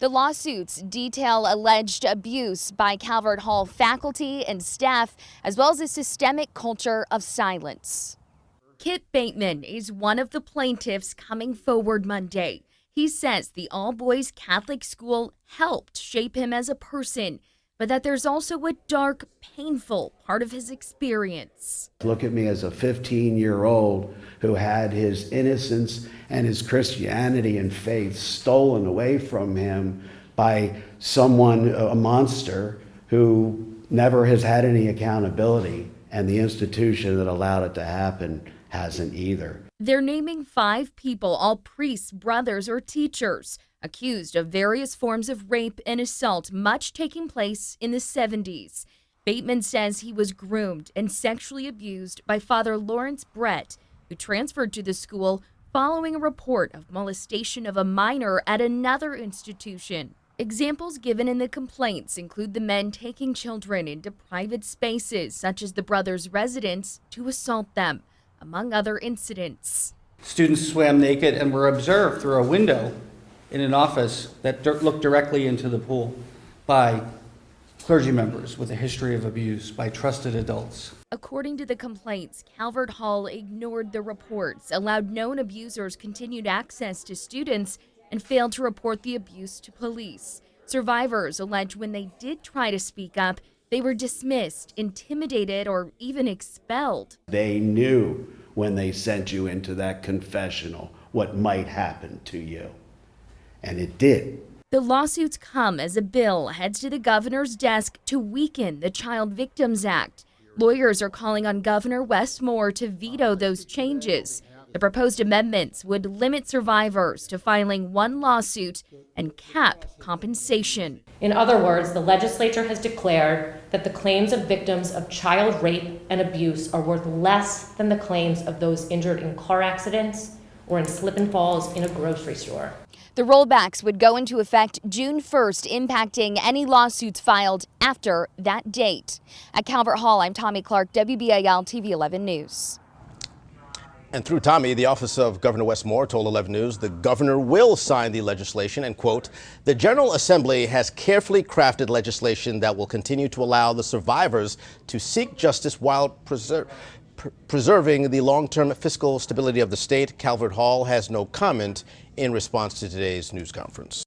The lawsuits detail alleged abuse by Calvert Hall faculty and staff, as well as a systemic culture of silence. Kit Bateman is one of the plaintiffs coming forward Monday. He says the all-boys Catholic school helped shape him as a person, but that there's also a dark, painful part of his experience. Look at me as a 15-year-old who had his innocence and his Christianity and faith stolen away from him by someone, a monster, who never has had any accountability, and the institution that allowed it to happen hasn't either. They're naming 5 people, all priests, brothers, or teachers, accused of various forms of rape and assault, much taking place in the 70s. Bateman says he was groomed and sexually abused by Father Lawrence Brett, who transferred to the school following a report of molestation of a minor at another institution. Examples given in the complaints include the men taking children into private spaces, such as the brothers' residence, to assault them, among other incidents. Students swam naked and were observed through a window in an office that looked directly into the pool by clergy members with a history of abuse, by trusted adults. According to the complaints, Calvert Hall ignored the reports, allowed known abusers continued access to students, and failed to report the abuse to police. Survivors allege when they did try to speak up, they were dismissed, intimidated, or even expelled. They knew when they sent you into that confessional what might happen to you. And it did. The lawsuits come as a bill heads to the governor's desk to weaken the Child Victims Act. Lawyers are calling on Governor Wes Moore to veto those changes. The proposed amendments would limit survivors to filing 1 lawsuit and cap compensation. In other words, the legislature has declared that the claims of victims of child rape and abuse are worth less than the claims of those injured in car accidents or in slip and falls in a grocery store. The rollbacks would go into effect June 1st, impacting any lawsuits filed after that date. At Calvert Hall, I'm Tommy Clark, WBAL-TV 11 News. And through Tommy, the office of Governor Wes Moore told 11 News the governor will sign the legislation and, quote, the General Assembly has carefully crafted legislation that will continue to allow the survivors to seek justice while preserving the long-term fiscal stability of the state. Calvert Hall has no comment in response to today's news conference.